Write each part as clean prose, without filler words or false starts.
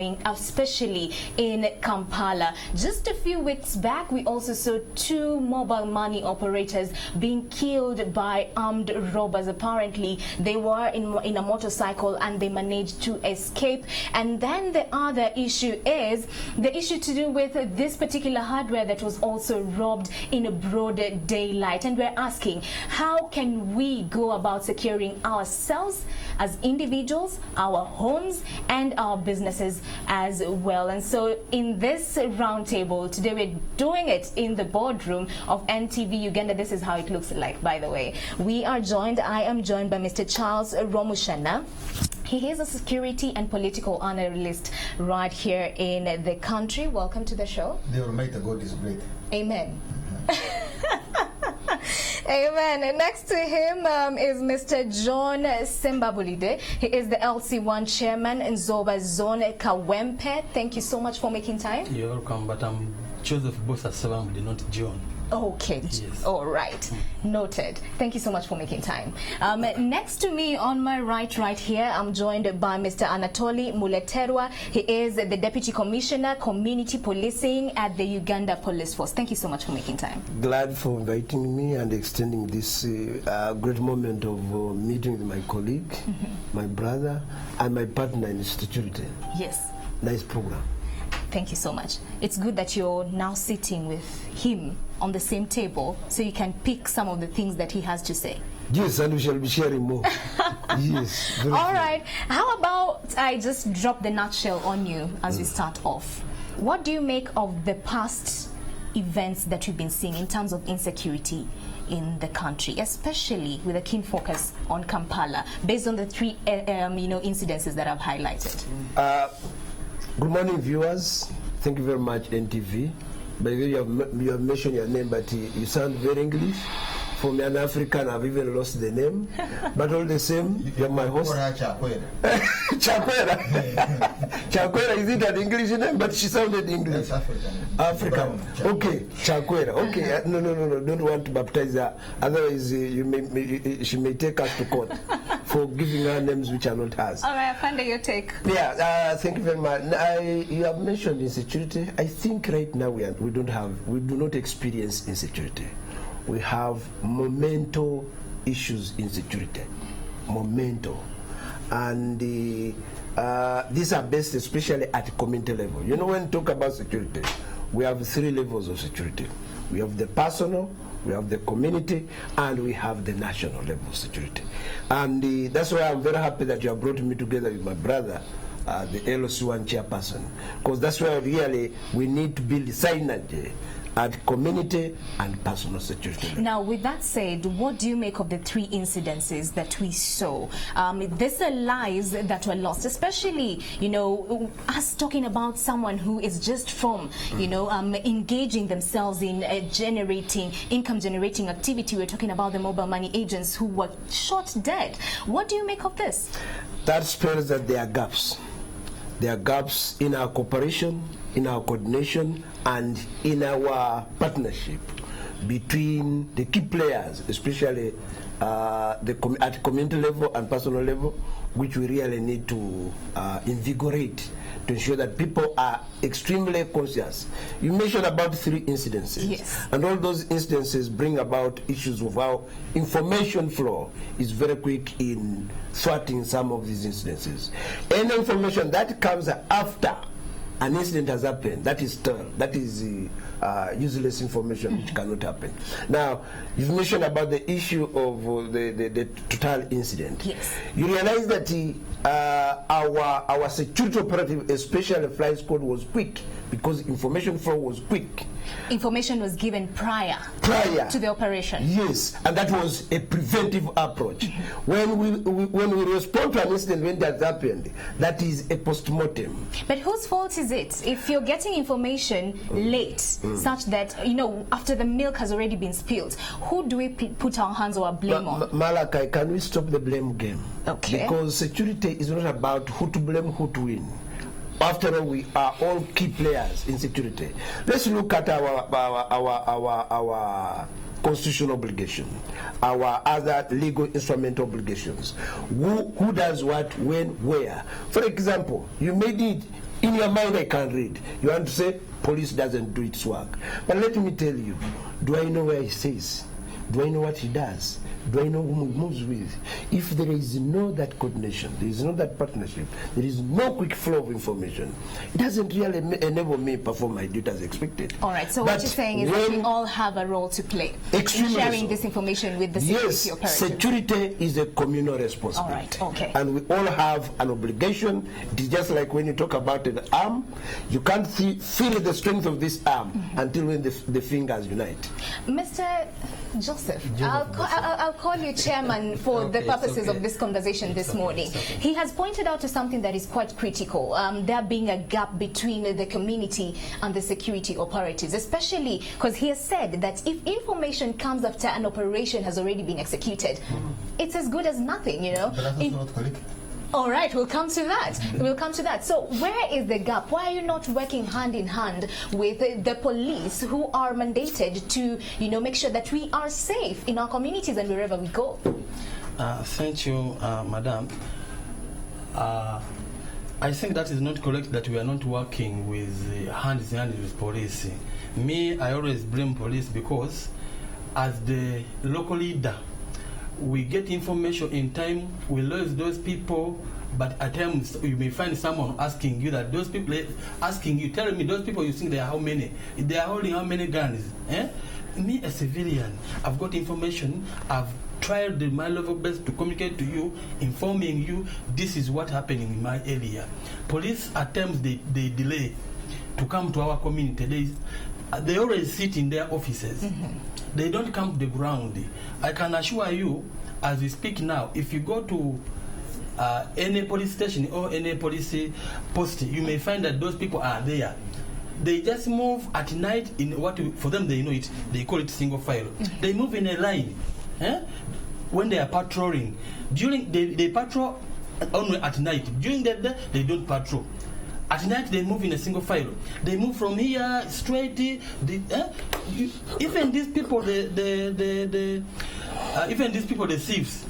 especially in Kampala. Just a few weeks back, we also saw 2 mobile money operators being killed by armed robbers. Apparently, they were in a motorcycle and they managed to escape. And then the other issue is the issue to do with this particular hardware that was also robbed in a broad daylight. And we're asking, how can we go about securing ourselves as individuals, our homes, and our businesses as well? And so in this roundtable today, we're doing it in the boardroom of NTV Uganda. This is how it looks like, by the way. I am joined by Mr. Charles Romushana. He is a security and political analyst right here in the country. Welcome to the show. The Almighty God is great. Amen. Amen. And next to him is Mr. John Sembabulide. He is the LC1 chairman in Zoba Zone Kawempe. Thank you so much for making time. You're welcome, but I'm Joseph Bosa Sabamudi, not John. Okay. Yes. All right. Noted. Thank you so much for making time. Next to me on my right here, I'm joined by Mr. Anatoli Muleterwa. He is the Deputy Commissioner, Community Policing at the Uganda Police Force. Thank you so much for making time. Glad for inviting me and extending this great moment of meeting with my colleague, my brother, and my partner in security. Yes. Nice program. Thank you so much. It's good that you're now sitting with him on the same table so you can pick some of the things that he has to say. Yes, and we shall be sharing more. Yes. All right. How about I just drop the nutshell on you as we start off? What do you make of the past events that we've been seeing in terms of insecurity in the country, especially with a keen focus on Kampala, based on the 3 incidences that I've highlighted? Good morning, viewers. Thank you very much, NTV. By the way, you have mentioned your name, but you sound very English. For me, an African, I've even lost the name. But all the same, you're my host. Chakwera. Chakwera, is it an English name? But she sounded English. That's African. Okay, Chakwera. Okay, no. Don't want to baptize her. Otherwise, she may take us to court for giving her names which are not hers. All right, Afande, your take. Yeah, thank you very much. You have mentioned insecurity. I think right now we do not experience insecurity. We have momental issues in security. Momental. And these are based especially at the community level. You know, when we talk about security, we have 3 levels of security. We have the personal, we have the community, and we have the national level of security. And that's why I'm very happy that you have brought me together with my brother, the LC1 chairperson, because that's why really we need to build synergy at community and personal security. Now, with that said, what do you make of the 3 incidences that we saw? These are lives that were lost, especially, us talking about someone who is just from, engaging themselves in income-generating activity. We're talking about the mobile money agents who were shot dead. What do you make of this? That spells that there are gaps. There are gaps in our cooperation, in our coordination, and in our partnership between the key players, especially at community level and personal level, which we really need to invigorate to ensure that people are extremely conscious. You mentioned about 3 incidences. Yes. And all those incidences bring about issues of how information flow is very quick in thwarting some of these incidences. Any information that comes after an incident has happened, that is stern, that is useless information which cannot happen. Now, you've mentioned about the issue of the total incident. Yes. You realize that our security operative, especially flight squad, was quick because information flow was quick. Information was given prior to the operation. Yes, and that was a preventive approach. When we respond to an incident when that happened, that is a post-mortem. But whose fault is it if you're getting information late, such that, after the milk has already been spilled? Who do we put our hands or our blame on? Malachi, can we stop the blame game? Okay. Because security is not about who to blame, who to win. After all, we are all key players in security. Let's look at our constitutional obligation, our other legal instrument obligations. Who does what, when, where? For example, you may need In your mind, I can read. You want to say police doesn't do its work. But let me tell you, do I know where he stays? Do I know what he does? Do I know whom he moves with? If there is no that coordination, there is no that partnership, there is no quick flow of information, it doesn't really enable me to perform my duty as expected. All right, so what you're saying is that we all have a role to play in sharing this information with the security operatives. Security is a communal responsibility. All right, okay. And we all have an obligation. It is just like when you talk about an arm, you can't feel the strength of this arm until when the fingers unite. Mr. Joseph, I'll call you chairman for the purposes of this conversation this morning. He has pointed out to something that is quite critical, there being a gap between the community and the security operatives, especially because he has said that if information comes after an operation has already been executed, it's as good as nothing, you know. But that's not correct. All right, we'll come to that. We'll come to that. So where is the gap? Why are you not working hand in hand with the police who are mandated to, you know, make sure that we are safe in our communities and wherever we go? Thank you, Madam. I think that is not correct that we are not working with hand in hand with police. Me, I always blame police because as the local leader, we get information in time, we lose those people, but at times you may find someone asking you that those people asking you, telling me those people you think they are how many? They are holding how many guns? Me, a civilian, I've got information, I've tried my level best to communicate to you, informing you this is what happening in my area. Police at times they delay to come to our community. They always sit in their offices. They don't come to the ground. I can assure you, as we speak now, if you go to any police station or any police post, you may find that those people are there. They just move at night in what for them they know it. They call it single file. They move in a line. When they are patrolling, during they patrol only at night. During the day they don't patrol. At night they move in a single file. They move from here straight. Even these people, even these people, the thieves,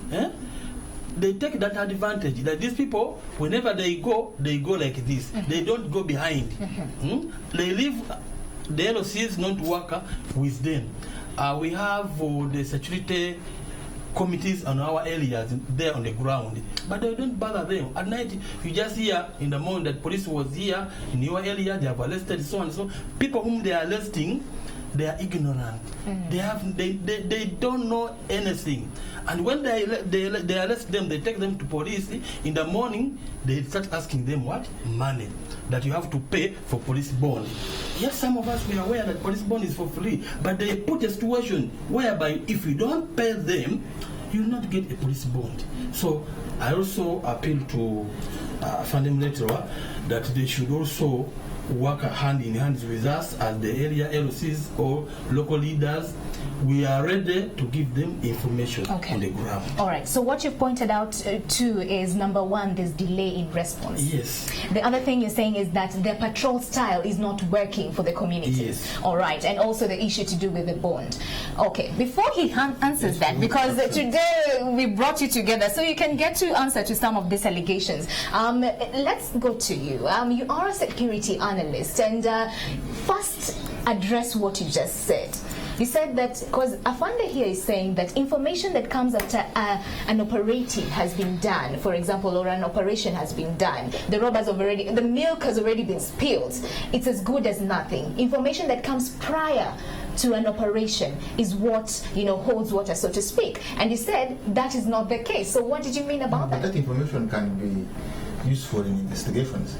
they take that advantage. That these people, whenever they go like this. They don't go behind. They leave the LOCs not work with them. We have the security committees on our areas there on the ground, but they don't bother them. At night, you just hear in the morning that police was here in your area, they have arrested so and so. People whom they are arresting, they are ignorant. They don't know anything. And when they arrest them, they take them to police. In the morning, they start asking them what? Money that you have to pay for police bond. Yes, some of us we are aware that police bond is for free, but they put a situation whereby if you don't pay them, you will not get a police bond. So I also appeal to fundamental that they should also work hand in hand with us as the area LOCs or local leaders. We are ready to give them information on the ground. All right. So what you've pointed out too is, number one, there's delay in response. Yes. The other thing you're saying is that the patrol style is not working for the community. Yes. All right. And also the issue to do with the bond. Okay. Before he answers that, because today we brought you together so you can get to answer to some of these allegations. Let's go to you. You are a security analyst, and first address what you just said. You said that because Afande here is saying that information that comes after an operative has been done, for example, or an operation has been done, the milk has already been spilled, it's as good as nothing. Information that comes prior to an operation is what, holds water, so to speak. And you said that is not the case. So what did you mean about that? That information can be useful in investigations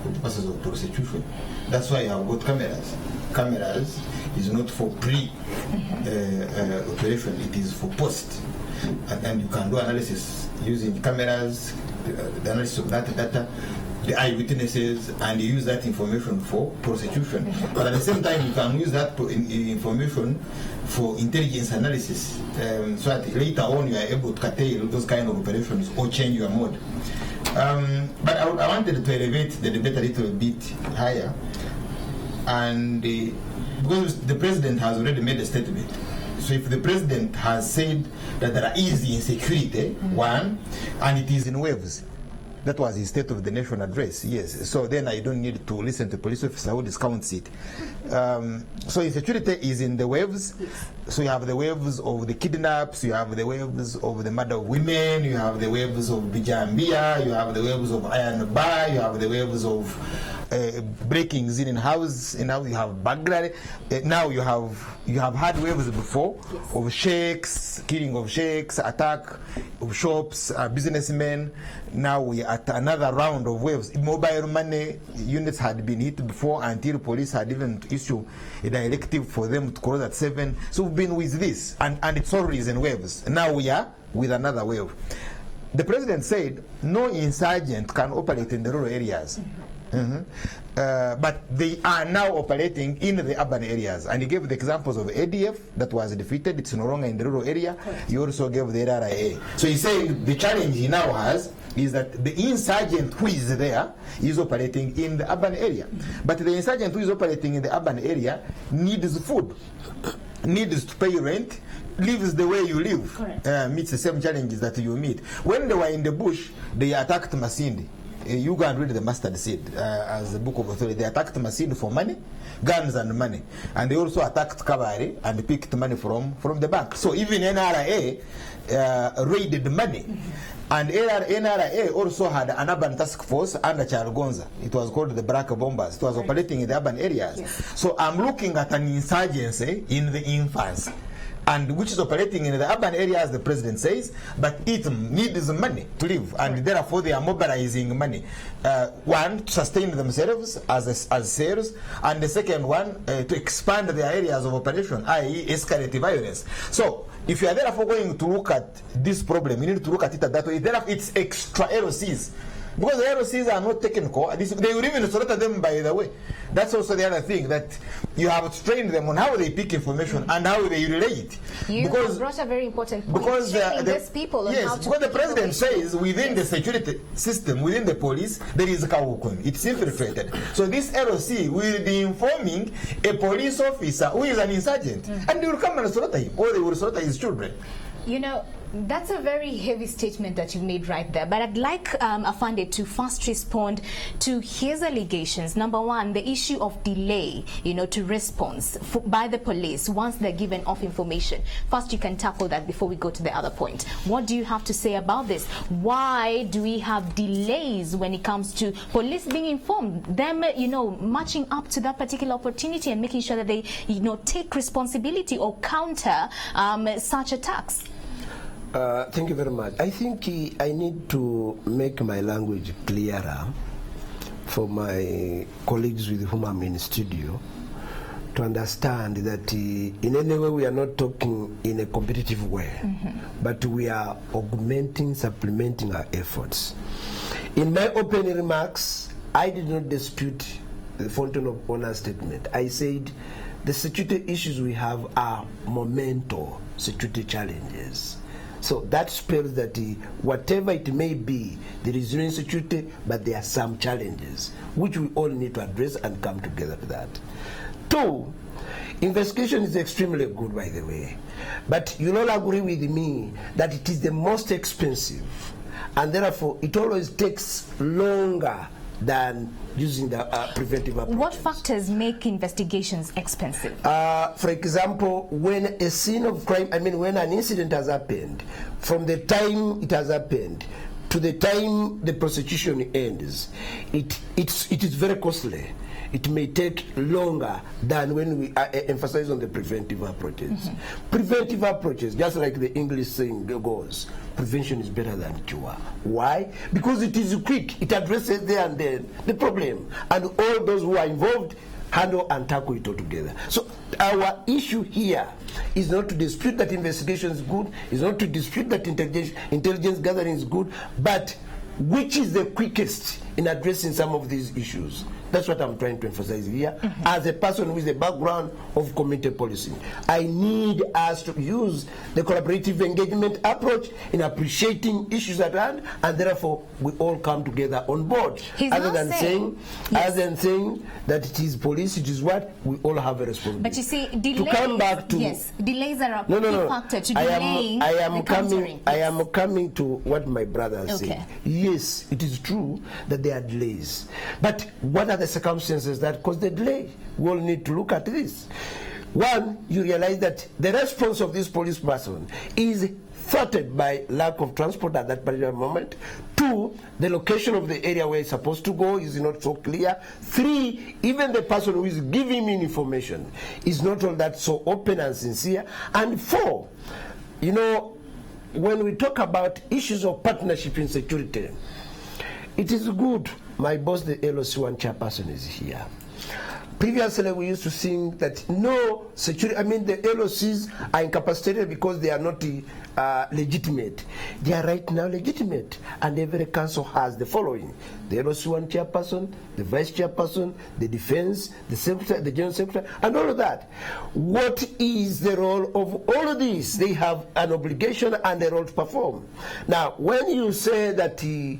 for the purposes of prosecution. That's why I've got cameras. Cameras is not for pre-operation, it is for post. And you can do analysis using cameras, the analysis of that data, the eyewitnesses, and you use that information for prosecution. But at the same time, you can use that information for intelligence analysis, so that later on you are able to curtail those kind of operations or change your mode. But I wanted to elevate the debate a little bit higher, and because the president has already made a statement. So if the president has said that there is insecurity, one, and it is in waves, That was his State of the Nation address, yes. So then I don't need to listen to a police officer who discounts it. So insecurity is in the waves. So you have the waves of the kidnaps, you have the waves of the murder of women, you have the waves of Bijambia, you have the waves of Iron Bar, you have the waves of breakings in house, now you have burglary. Now you have had waves before of sheikhs, killing of sheikhs, attack of shops, businessmen. Now we are at another round of waves. Mobile money units had been hit before until police had even issued a directive for them to close at 7. So we've been with this, and it's always in waves. Now we are with another wave. The president said no insurgent can operate in the rural areas. But they are now operating in the urban areas, and he gave the examples of ADF that was defeated. It's no longer in the rural area. He also gave the RRA. So he's saying the challenge he now has is that the insurgent who is there is operating in the urban area, but the insurgent who is operating in the urban area needs food, needs to pay rent, lives the way you live, meets the same challenges that you meet. When they were in the bush, they attacked Masindi. You go and read the Mustard Seed as a book of authority. They attacked Masindi for money, guns and money, and they also attacked Kabari and picked money from the bank. So even NRA raided money. And NRA also had an urban task force under Charles Gonza. It was called the Black Bombers. It was operating in the urban areas. So I'm looking at an insurgency in the infancy, and which is operating in the urban areas, the president says, but it needs money to live, and therefore they are mobilizing money. One, to sustain themselves as sales, and the second one, to expand their areas of operation, i.e. escalate violence. So if you are therefore going to look at this problem, you need to look at it that way. Therefore, it's extra LOCs. Because the LOCs are not technical, they will even slaughter them, by the way. That's also the other thing, that you have to train them on how they pick information and how they relate. You have brought a very important point. Because these people on how to because the president says within the security system, within the police, there is Kawukun. It's infiltrated. So this LOC will be informing a police officer who is an insurgent, and they will come and slaughter him, or they will slaughter his children. You know, that's a very heavy statement that you made right there, but I'd like Afande to first respond to his allegations. Number one, the issue of delay, to response by the police once they're given off information. First, you can tackle that before we go to the other point. What do you have to say about this? Why do we have delays when it comes to police being informed, them, matching up to that particular opportunity and making sure that they, take responsibility or counter such attacks? Thank you very much. I think I need to make my language clearer for my colleagues with whom I'm in studio to understand that in any way we are not talking in a competitive way, but we are augmenting, supplementing our efforts. In my opening remarks, I did not dispute the Fountain of Honor statement. I said the security issues we have are momental security challenges. So that spells that whatever it may be, there is no insecurity, but there are some challenges which we all need to address and come together to that. Two, investigation is extremely good, by the way, but you'll all agree with me that it is the most expensive, and therefore it always takes longer than using the preventive approach. What factors make investigations expensive? For example, when a scene of crime, when an incident has happened, from the time it has happened to the time the prosecution ends, it is very costly. It may take longer than when we emphasize on the preventive approaches. Preventive approaches, just like the English saying goes, prevention is better than cure. Why? Because it is quick. It addresses there and then the problem, and all those who are involved handle and tackle it all together. So our issue here is not to dispute that investigation is good, is not to dispute that intelligence gathering is good, but which is the quickest in addressing some of these issues? That's what I'm trying to emphasize here. As a person with a background of community policing, I need us to use the collaborative engagement approach in appreciating issues at hand, and therefore we all come together on board. Other than saying that it is police, it is what we all have a responsibility. But you see, delays, to come back to delays are a key factor to delaying I am coming to what my brother said. Yes, it is true that there are delays, but what are the circumstances that cause the delay? We all need to look at this. One, you realize that the response of this police person is thwarted by lack of transport at that particular moment. Two, the location of the area where it's supposed to go is not so clear. Three, even the person who is giving me information is not all that so open and sincere. And four, you know, when we talk about issues of partnership in security, it is good. My boss, the LOC1 chairperson, is here. Previously, we used to think that no security, the LOCs are incapacitated because they are not legitimate. They are right now legitimate, and every council has the following: the LOC1 chairperson, the vice chairperson, the defense, the secretary, the general secretary, and all of that. What is the role of all of these? They have an obligation and a role to perform. Now, when you say that the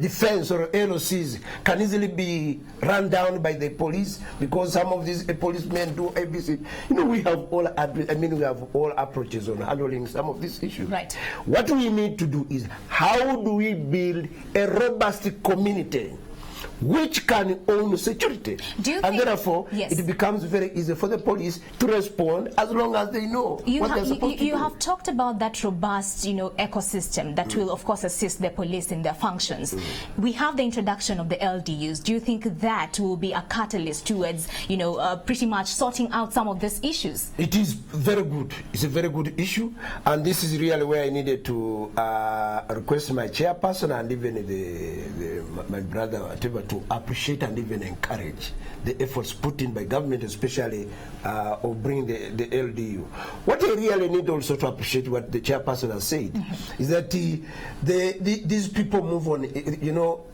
defense or LOCs can easily be run down by the police because some of these policemen do ABC. You know, we have all we have all approaches on handling some of these issues. Right. What we need to do is, how do we build a robust community which can own security? And therefore, it becomes very easy for the police to respond as long as they know what they're supposed to do. You have talked about that robust, ecosystem that will, of course, assist the police in their functions. We have the introduction of the LDUs. Do you think that will be a catalyst towards, pretty much sorting out some of these issues? It is very good. It's a very good issue, and this is really where I needed to request my chairperson and even my brother, whatever, to appreciate and even encourage the efforts put in by government, especially of bringing the LDU. What I really need also to appreciate what the chairperson has said is that these people move on,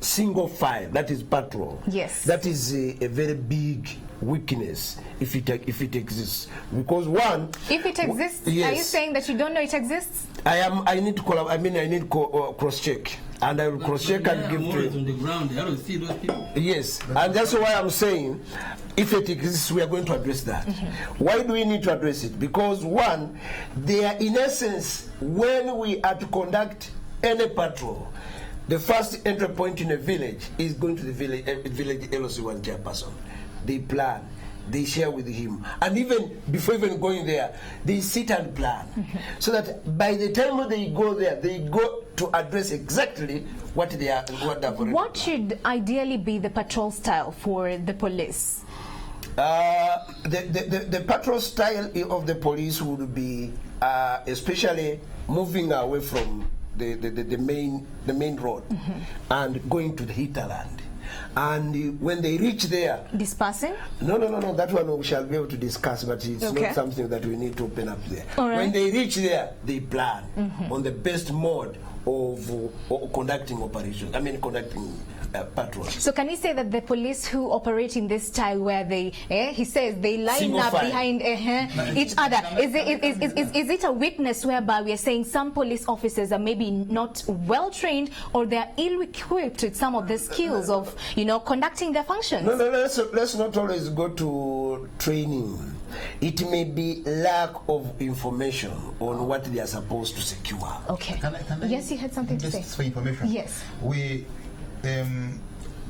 single file, that is patrol. Yes. That is a very big weakness if it exists, because one, if it exists, yes. Are you saying that you don't know it exists? I need to cross check, and I will cross check and give to on the ground. I don't see those people. Yes, and that's why I'm saying, if it exists, we are going to address that. Why do we need to address it? Because one, they are in essence, when we are to conduct any patrol, the first entry point in a village is going to the village LOC1 chairperson. They plan, they share with him, and even before even going there, they sit and plan, so that by the time they go there, they go to address exactly what they are. What should ideally be the patrol style for the police? The patrol style of the police would be especially moving away from the main road and going to the hinterland. And when they reach there, dispersing? No. That one we shall be able to discuss, but it's not something that we need to open up there. Right. When they reach there, they plan on the best mode of conducting operations. Conducting patrols. So can you say that the police who operate in this style, where they, he says they line Single up file. behind each other, is it a weakness whereby we are saying some police officers are maybe not well trained, or they are ill-equipped with some of the skills of conducting their functions? No, let's not always go to training. It may be lack of information on what they are supposed to secure. Okay. Can I yes, you had something to say. Just for information. Yes.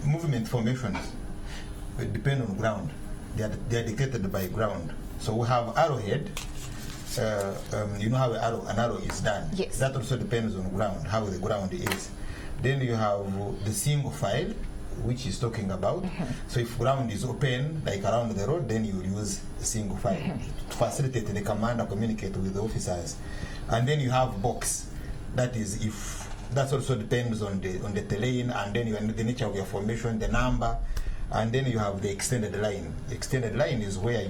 Movement formations depend on ground. They are dictated by ground. So we have arrowhead. You know how an arrow is done. Yes. That also depends on ground, how the ground is. Then you have the single file, which is talking about. So if ground is open, like around the road, then you will use the single file to facilitate the commander communicate with the officers. And then you have box. That is that also depends on the terrain, and then the nature of your formation, the number, and then you have the extended line. Extended line is where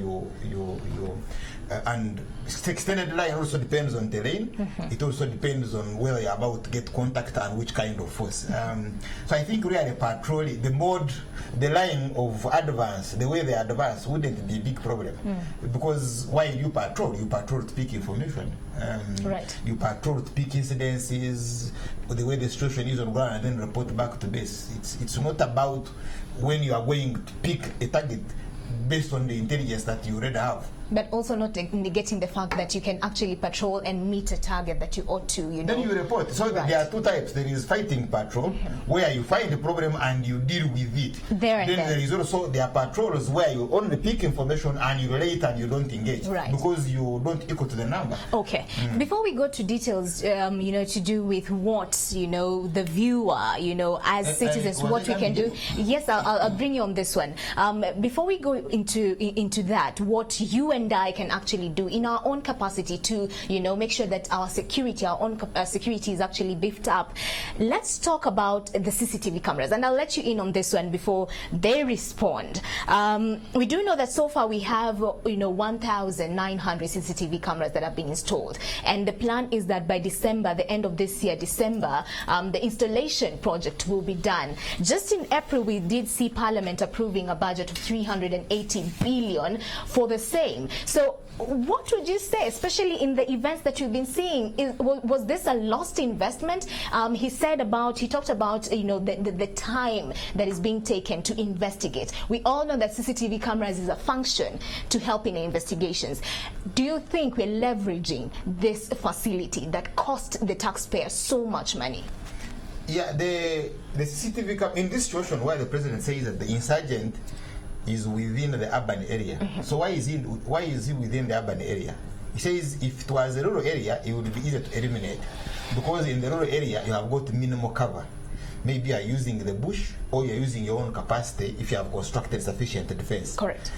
and extended line also depends on terrain. It also depends on whether you're about to get contact and which kind of force. So I think really patrol, the line of advance, the way they advance wouldn't be a big problem. Because while you patrol to pick information. Right. You patrol to pick incidences, the way the situation is on ground, and then report back to base. It's not about when you are going to pick a target based on the intelligence that you already have. But also not negating the fact that you can actually patrol and meet a target that you ought to, you know. Then you report. So there are two types. There is fighting patrol, where you find the problem and you deal with it. Then there is also there are patrols where you only pick information and you relate and you don't engage. Right. Because you don't equal to the number. Okay. Before we go to details, you know, to do with what, you know, the viewer, you know, as citizens, what we can do. Yes, I'll bring you on this one. Before we go into that, what you and I can actually do in our own capacity to, you know, make sure that our security, our own security is actually beefed up. Let's talk about the CCTV cameras, and I'll let you in on this one before they respond. We do know that so far we have, you know, 1,900 CCTV cameras that have been installed, and the plan is that by December, the end of this year, December, the installation project will be done. Just in April, we did see Parliament approving a budget of 380 billion for the same. So what would you say, especially in the events that you've been seeing? Was this a lost investment? He talked about, you know, the time that is being taken to investigate. We all know that CCTV cameras is a function to help in investigations. Do you think we're leveraging this facility that cost the taxpayer so much money? Yeah, the CCTV in this situation where the president says that the insurgent is within the urban area. So why is he within the urban area? He says if it was a rural area, it would be easier to eliminate, because in the rural area you have got minimal cover. Maybe you are using the bush, or you are using your own capacity if you have constructed sufficient defense. Correct.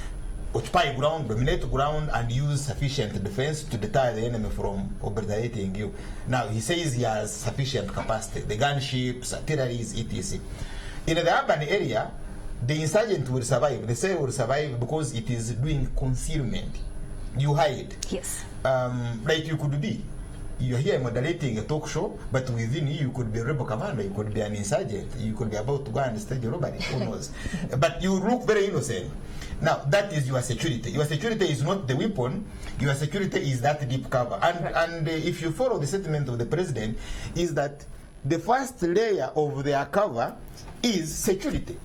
Occupy ground, dominate ground, and use sufficient defense to deter the enemy from obliterating you. Now he says he has sufficient capacity, the gunships, artilleries, etc. In the urban area, the insurgent will survive. The cell will survive because it is doing concealment. You hide. Yes. Like you could be. You're here moderating a talk show, but within you could be a rebel commander, you could be an insurgent, you could be about to go and stage a robbery, who knows. But you look very innocent. Now, that is your security. Your security is not the weapon, your security is that deep cover. And if you follow the statement of the president, is that the first layer of their cover is security.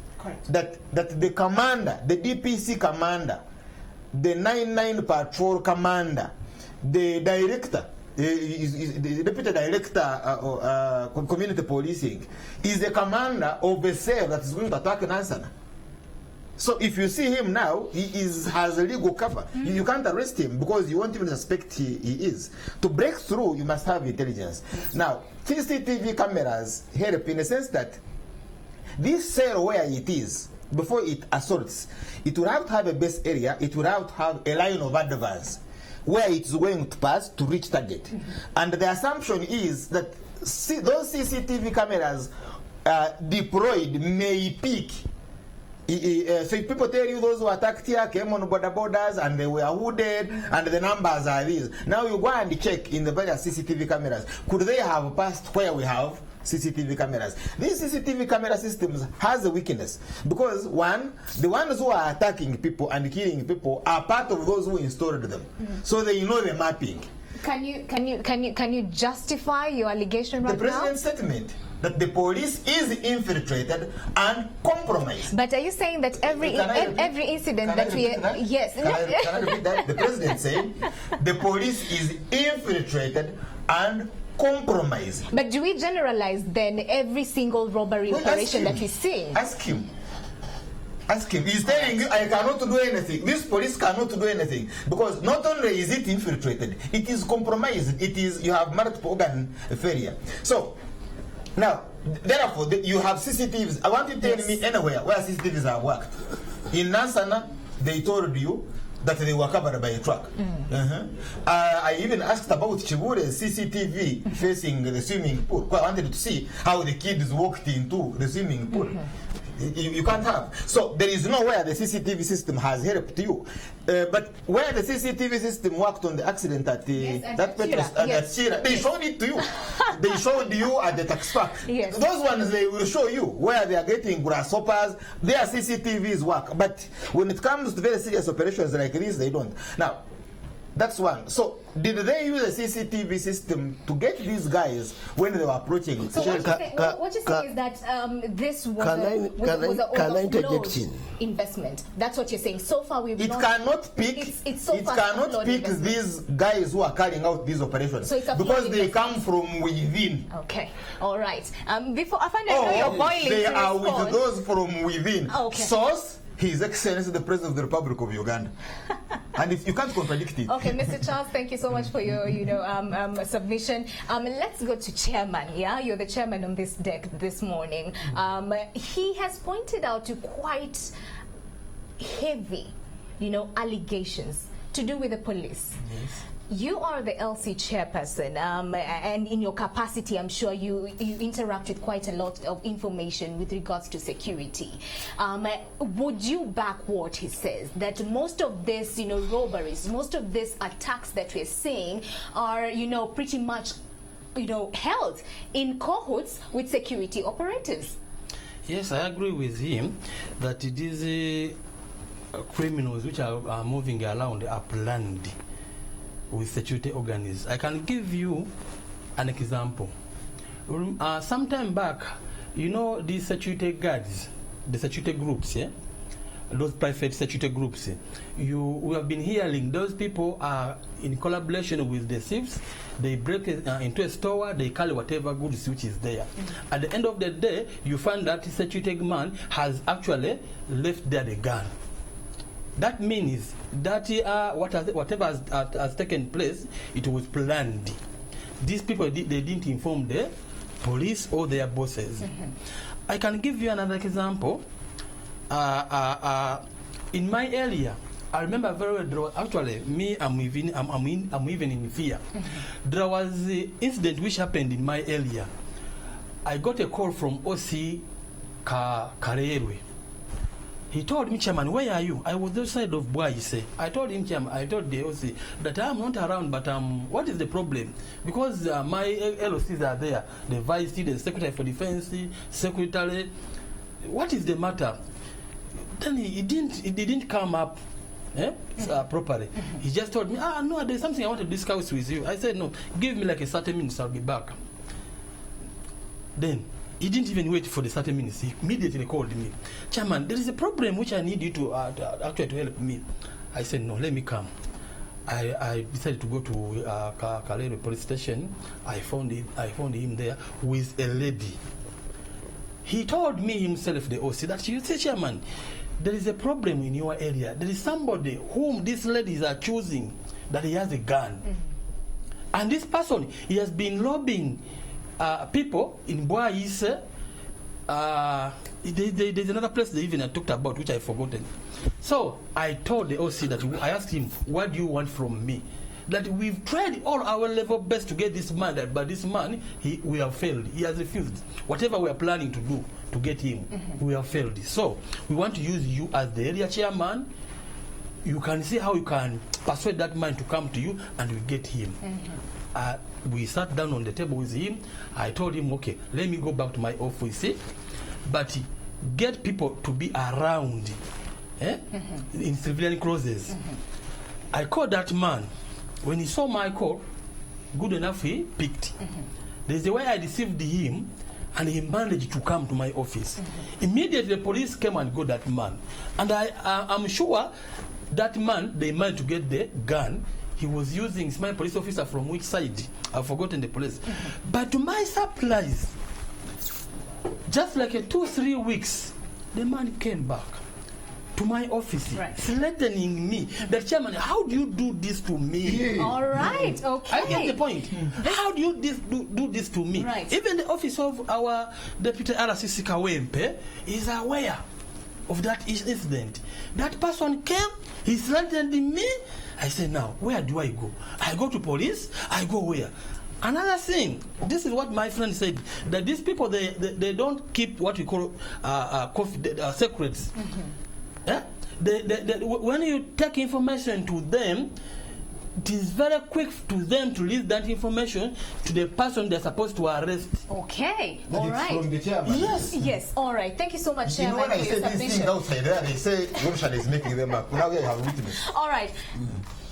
That the commander, the DPC commander, the 99 patrol commander, the director, the deputy director community policing is the commander of a cell that is going to attack Nansana. So if you see him now, he has a legal cover. You can't arrest him because you won't even suspect he is. To break through, you must have intelligence. Now, CCTV cameras help in the sense that this cell where it is, before it assaults, it will have to have a base area, it will have to have a line of advance where it's going to pass to reach target. And the assumption is that those CCTV cameras deployed may peak. So if people tell you those who attacked here came on borders and they were hooded and the numbers are these, now you go and check in the various CCTV cameras, could they have passed where we have CCTV cameras? These CCTV camera systems has a weakness because one, the ones who are attacking people and killing people are part of those who installed them, so they know the mapping. Can you justify your allegation right now? The president's statement that the police is infiltrated and compromised. But are you saying that every incident that we yes? Can I repeat that? The president said the police is infiltrated and compromised. But do we generalize then every single robbery operation that we see? Ask him. Ask him. He's telling you, I cannot do anything. This police cannot do anything. Because not only is it infiltrated, it is compromised. It is, you have multiple organ failure. So, now, therefore, you have CCTVs. I want you to tell me anywhere where CCTVs have worked. In Nansana, they told you that they were covered by a truck. I even asked about Chibure's CCTV facing the swimming pool. I wanted to see how the kids walked into the swimming pool. You can't have. So there is nowhere the CCTV system has helped you. But where the CCTV system worked on the accident at that petrol station, they showed it to you. They showed you at the tax park. Yes. Those ones, they will show you where they are getting grasshoppers. Their CCTVs work. But when it comes to very serious operations like this, they don't. Now, that's one. So, did they use a CCTV system to get these guys when they were approaching? So what you're saying is that this was an overflowed investment. That's what you're saying. So far, we've not... cannot pick. It cannot pick these guys who are carrying out these operations, so because they come from within. Okay. All right. Before I find out you're boiling. They are with those from within. Okay. Source: His Excellency the President of the Republic of Uganda. And if you can't contradict it. Okay, Mr. Charles, thank you so much for your, submission. Let's go to Chairman. Yeah, you're the chairman on this deck this morning. He has pointed out to quite heavy, allegations to do with the police. Yes. You are the LC chairperson, and in your capacity, I'm sure you interact with quite a lot of information with regards to security. Would you back what he says, that most of this, robberies, most of these attacks that we're seeing are, pretty much, held in cohorts with security operatives? Yes, I agree with him that it is criminals which are moving around are planned with security organs. I can give you an example. Some time back, these security guards, the security groups, those private security groups, we have been hearing those people are in collaboration with the thieves. They break into a store, they carry whatever goods which is there. At the end of the day, you find that the security man has actually left there the gun. That means that whatever has taken place, it was planned. These people, they didn't inform the police or their bosses. I can give you another example. In my area, I remember very well, actually, me, I'm even in fear. There was an incident which happened in my area. I got a call from OC Karerwe. He told me, Chairman, where are you? I was the side of Bwaise. I told him, Chairman, I told the OC that I'm not around, but what is the problem? Because my LOCs are there, the Vice, the Secretary for Defense, Secretary. What is the matter? Then he didn't come up properly. He just told me, no, there's something I want to discuss with you. I said, no, give me like a 30 minutes, I'll be back. Then he didn't even wait for the 30 minutes. He immediately called me. Chairman, there is a problem which I need you to actually to help me. I said, no, let me come. I decided to go to Kalere police station. I found him there with a lady. He told me himself, the OC, that you say, Chairman, there is a problem in your area. There is somebody whom these ladies are choosing that he has a gun. And this person, he has been lobbying people in Bwaise. There's another place they even talked about, which I've forgotten. So I told the OC that I asked him, what do you want from me? That we've tried all our level best to get this man, but this man, we have failed. He has refused. Whatever we are planning to do to get him, we have failed. So we want to use you as the area chairman. You can see how you can persuade that man to come to you, and we get him. We sat down on the table with him. I told him, okay, let me go back to my office, but get people to be around in civilian clothes. I called that man. When he saw my call, good enough, he picked. There's the way I deceived him, and he managed to come to my office. Immediately, the police came and got that man. And I'm sure that man, they managed to get the gun. He was using my police officer from which side? I've forgotten the place. But to my surprise, just like 2-3 weeks, the man came back to my office, threatening me. That, Chairman, how do you do this to me? All right, okay. I get the point. How do you do this to me? Right. Even the office of our Deputy RCC Kawempe is aware of that incident. That person came, he threatened me. I said, now, where do I go? I go to police? I go where? Another thing, this is what my friend said, that these people, they don't keep what we call secrets. Yeah? When you take information to them, it is very quick to them to release that information to the person they're supposed to arrest. Okay, all right. From the chairman. Yes. Yes, all right. Thank you so much, You know, Chairman, when I for your say these things submission. outside there, they say Romshan is making them up. Now we have witness. All right.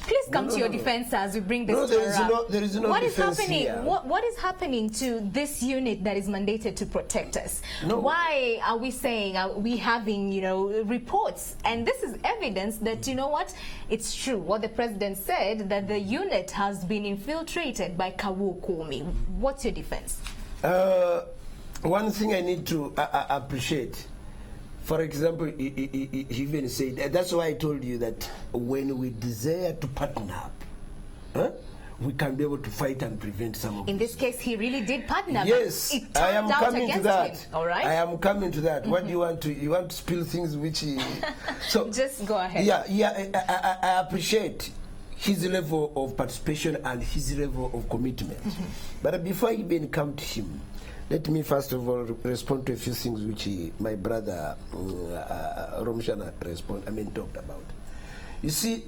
Please come to your defense as we bring this No, to a wrap. there is no What is defense happening? here. What is happening to this unit that is mandated to protect us? No. Why are we saying, are we having, reports? And this is evidence that, you know what, it's true. What the president said, that the unit has been infiltrated by Kawu Komi. What's your defense? One thing I need to appreciate. For example, he even said, that's why I told you that when we desire to partner up, we can be able to fight and prevent some of In this case, he really did partner. Yes, It I am turned out coming to against that. him, all right? I am coming to that. What do you want to? You want to spill things which? So Just go ahead. Yeah. I appreciate his level of participation and his level of commitment. But before I even come to him, let me first of all respond to a few things which my brother Romshana talked about. You see,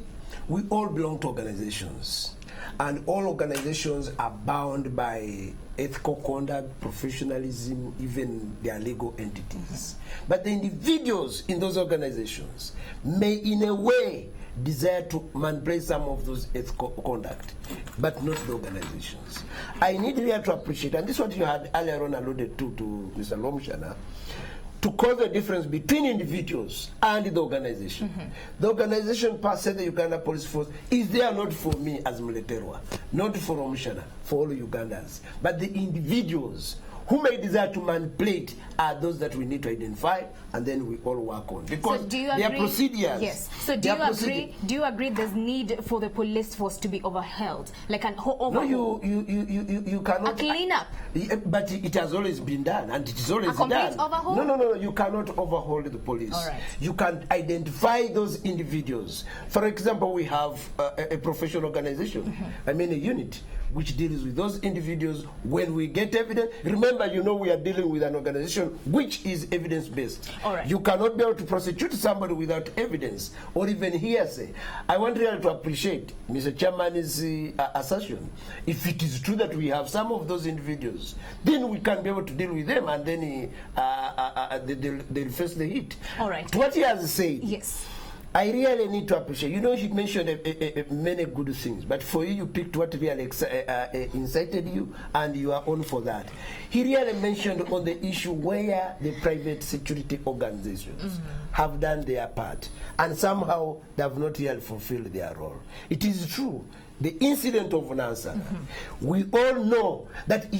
we all belong to organizations, and all organizations are bound by ethical conduct, professionalism, even their legal entities. But the individuals in those organizations may, in a way, desire to manipulate some of those ethical conduct, but not the organizations. I need here to appreciate, and this is what you had earlier on alluded to Mr. Lomshana, to cause the difference between individuals and the organization. The organization per se, the Uganda Police Force, is there not for me as Muleterwa, not for Lomshana, for all Ugandans, but the individuals who may desire to manipulate are those that we need to identify, and then we all work on. Because So do you they are agree? procedures. Yes. So do you agree there's need for the police force to be overhauled? Like an overhaul? No, you cannot. A cleanup? But it has always been done, and it is always A complete done. overhaul? No, you cannot overhaul the police. All right. You can identify those individuals. For example, we have a professional organization, a unit, which deals with those individuals. When we get evidence, remember, we are dealing with an organization which is evidence-based. All right. You cannot be able to prosecute somebody without evidence or even hearsay. I want really to appreciate Mr. Chairman's assertion. If it is true that we have some of those individuals, then we can be able to deal with them, and then they'll face the heat. All right. To what he has said, Yes. I really need to appreciate. He mentioned many good things, but for you picked what really incited you, and you are on for that. He really mentioned on the issue where the private security organizations have done their part, and somehow they have not yet fulfilled their role. It is true. The incident of Nansana, we all know that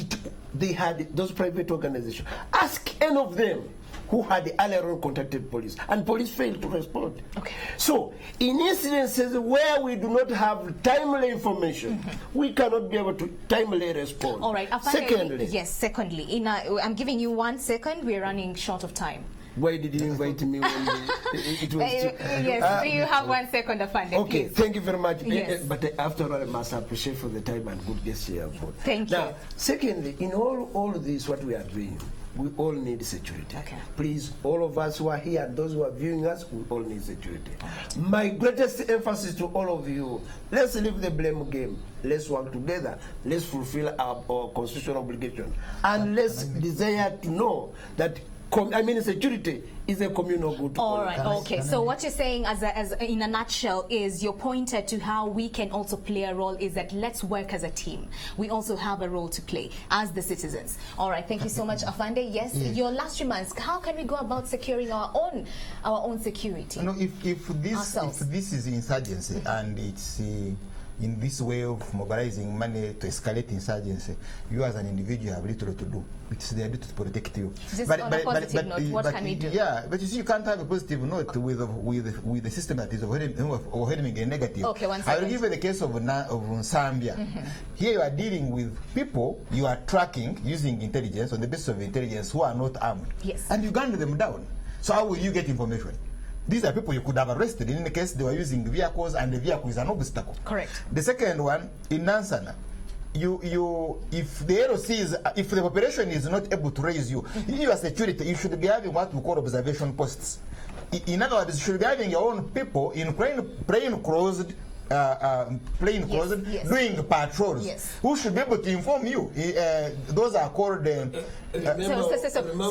they had those private organizations. Ask any of them who had earlier on contacted police, and police failed to respond. Okay. So, in incidences where we do not have timely information, we cannot be able to timely respond. All right. Secondly, Secondly, I'm giving you 1 second. We're running short of time. Why did you invite me when it was? Yes, you have 1 second, Afande. Okay, please. thank you very much. Yes. But after all, I must appreciate for the time and good gesture. Thank you. Now, secondly, in all of this, what we are doing, we all need security. Okay. Please, all of us who are here and those who are viewing us, we all need security. My greatest emphasis to all of you, let's leave the blame game. Let's work together. Let's fulfill our constitutional obligation. And let's desire to know that security is a communal good. All right. Okay. So what you're saying, as in a nutshell, is you're pointed to how we can also play a role. Is that let's work as a team. We also have a role to play as the citizens. All right. Thank you so much, Afande. Yes. Your last remarks. How can we go about securing our own security? If this is insurgency and it's in this way of mobilizing money to escalate insurgency, you as an individual have little to do. It's their duty to protect you. Just on a positive note, what can we do? Yeah, but you see, you can't have a positive note with the system that is overwhelming a negative. Okay, 1 second. I will give you the case of Zambia. Here you are dealing with people you are tracking using intelligence, on the basis of intelligence, who are not armed. Yes. And you gun them down. So how will you get information? These are people you could have arrested in the case they were using vehicles, and the vehicle is an obstacle. Correct. The second one, in Nansana, if the LOC is, if the population is not able to raise you, your security, you should be having what we call observation posts. In other words, you should be having your own people in plain clothes, doing patrols, who should be able to inform you. Those are called so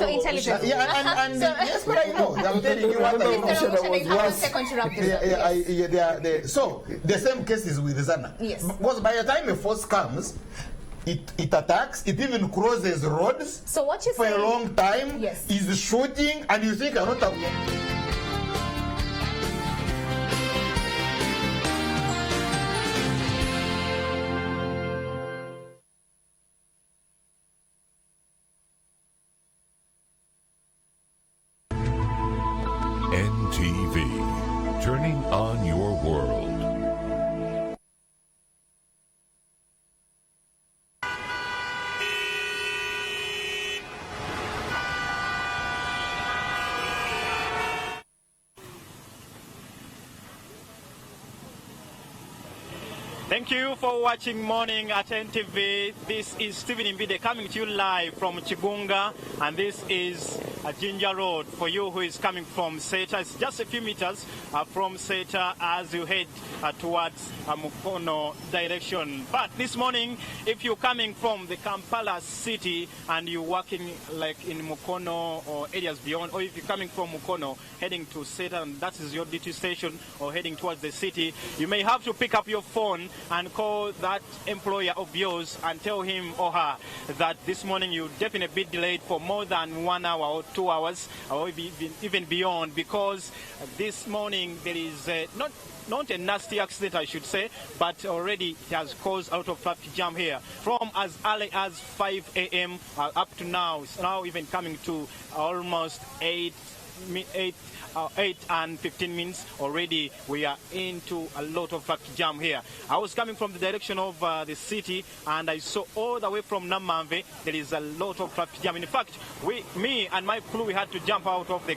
intelligence. Yeah, and yes, but I know. I'm telling you what I know. So the same case is with Zana. Yes. Because by the time a force comes, it attacks, it even crosses roads. So what you for saying, a long time, yes, is shooting, and you think I'm not aware. NTV, turning on your world. Thank you for watching Morning at NTV. This is Stephen Mbide coming to you live from Chigunga, and this is Ginger Road for you who is coming from Seta. It's just a few meters from Seta as you head towards Mukono direction. But this morning, if you're coming from the Kampala city and you're working like in Mukono or areas beyond, or if you're coming from Mukono heading to Seta and that is your duty station, or heading towards the city, you may have to pick up your phone and call that employer of yours and tell him or her that this morning you definitely be delayed for more than 1 hour or 2 hours, or even beyond, because this morning there is not a nasty accident, I should say, but already it has caused a lot of traffic jam here. From as early as 5 a.m. Up to now, it's now even coming to almost 8 and 15 minutes already. We are into a lot of traffic jam here. I was coming from the direction of the city, and I saw all the way from Namamve there is a lot of traffic jam. In fact, me and my crew, we had to jump out of the